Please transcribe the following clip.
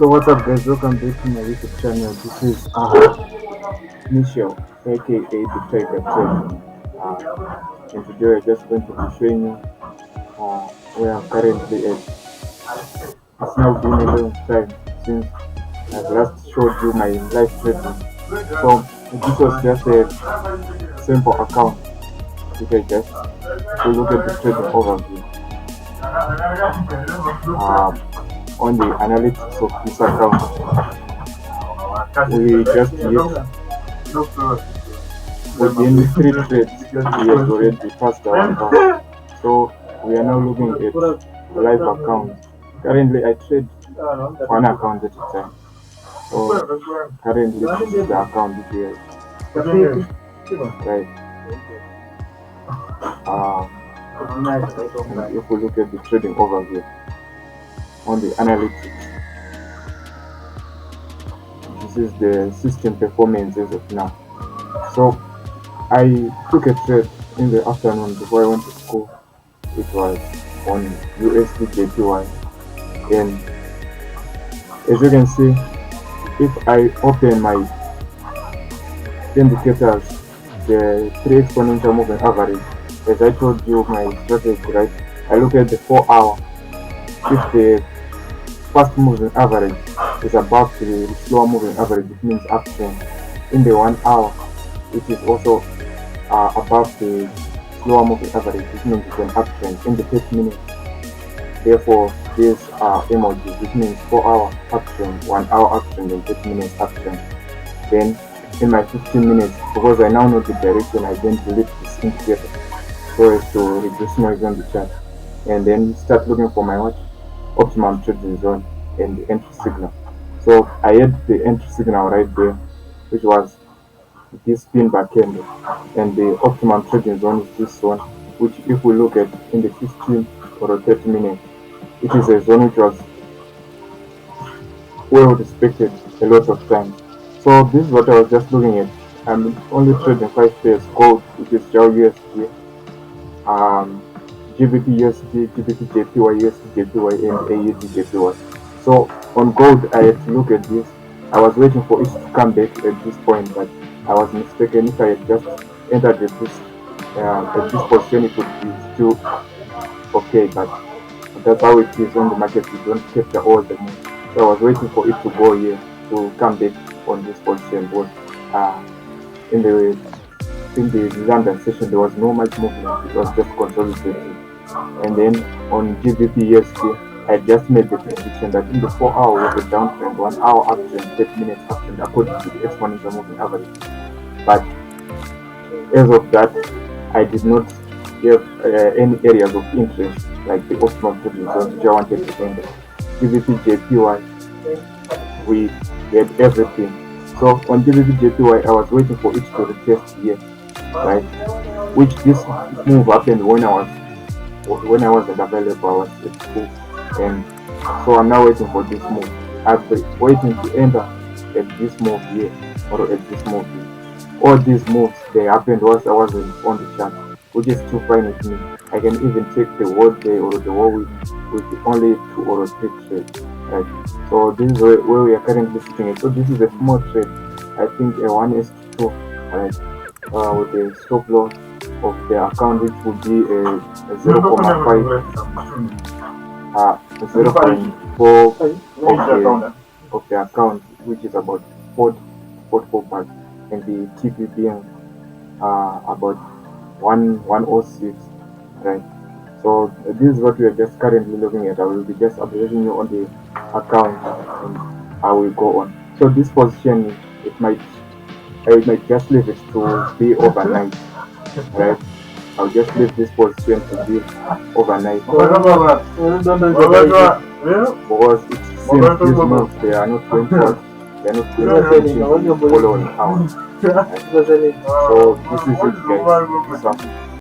So what's up guys, welcome back to my YouTube channel. This is Michelle, aka the Tiger Trade. And today we're just going to be showing you where I'm currently at. It's now been a long time since I've last showed you my live trading. So this was just a simple account. If I just to look at the trading overview. On the analytics of this account, we just hit within 3 trades we had already passed our account. So we are now looking at live account. Currently I trade one account at a time. So currently this is the account here. Right. And if we look at the trading overview on the analytics, this is the system performance as of now. So I took a trade in the afternoon before I went to school. It was on USD JPY, and as you can see, if I open my indicators, the 3 exponential moving average, as I told you my strategy, right? I look at the 4-hour. If the fast moving average is above the slower moving average, it means uptrend. In the 1 hour, it is also above the slower moving average, it means it's an uptrend. In the 30 minutes, therefore these are emojis, it means 4-hour uptrend, 1 hour uptrend, and 30 minutes uptrend. Then in my 15 minutes, because I now know the direction, I then delete this indicator so as to reduce noise on the chart, and then start looking for my optimum trading zone and the entry signal. So I had the entry signal right there, which was this pin back candle, and the optimum trading zone is this one, which if we look at in the 15 or 30 minutes, it is a zone which was well respected a lot of times. So this is what I was just looking at. I'm only trading 5 pairs: gold, which is JAW USD, GBP USD, GBP JPY, USD JPY, and AUD JPY. So on gold, I had to look at this. I was waiting for it to come back at this point, but I was mistaken. If I had just entered at this position, it would be still okay, but that's how it is on the market. You don't capture all the moves. So I was waiting for it to go here to come back on this position. But in the London session, there was no much movement. It was just consolidating. And then on GBP USD, I just made the prediction that in the 4-hour was a downtrend, 1 hour uptrend, 30 minutes uptrend according to the exponential moving average. But as of that, I did not have any areas of interest like the optimum trading zone which I wanted to enter. GBP JPY, we had everything. So on GBP JPY, I was waiting for it to retest here, right? Which this move happened when I wasn't available. I was at school, and so I'm now waiting for this move. I've been waiting to enter at this move here or at this move here. All these moves, they happened whilst I wasn't on the chart, which is too fine with me. I can even take the whole day or the whole week with only 2 or 3 trades, right? So this is where we are currently sitting at. So this is a small trade, I think a 1:2, right? With a stop loss of the account, which would be a 0.5, 0.4 of the account, which is about 44 bucks, and the TP being about 106, right? So this is what we are just currently looking at. I will be just updating you on the account and how we go on. So this position, I might just leave it to be overnight, right? I'll just leave this position to be overnight because it seems these moves, they are not going to they are not going to follow on hours. Right? So this is it, guys. Peace out.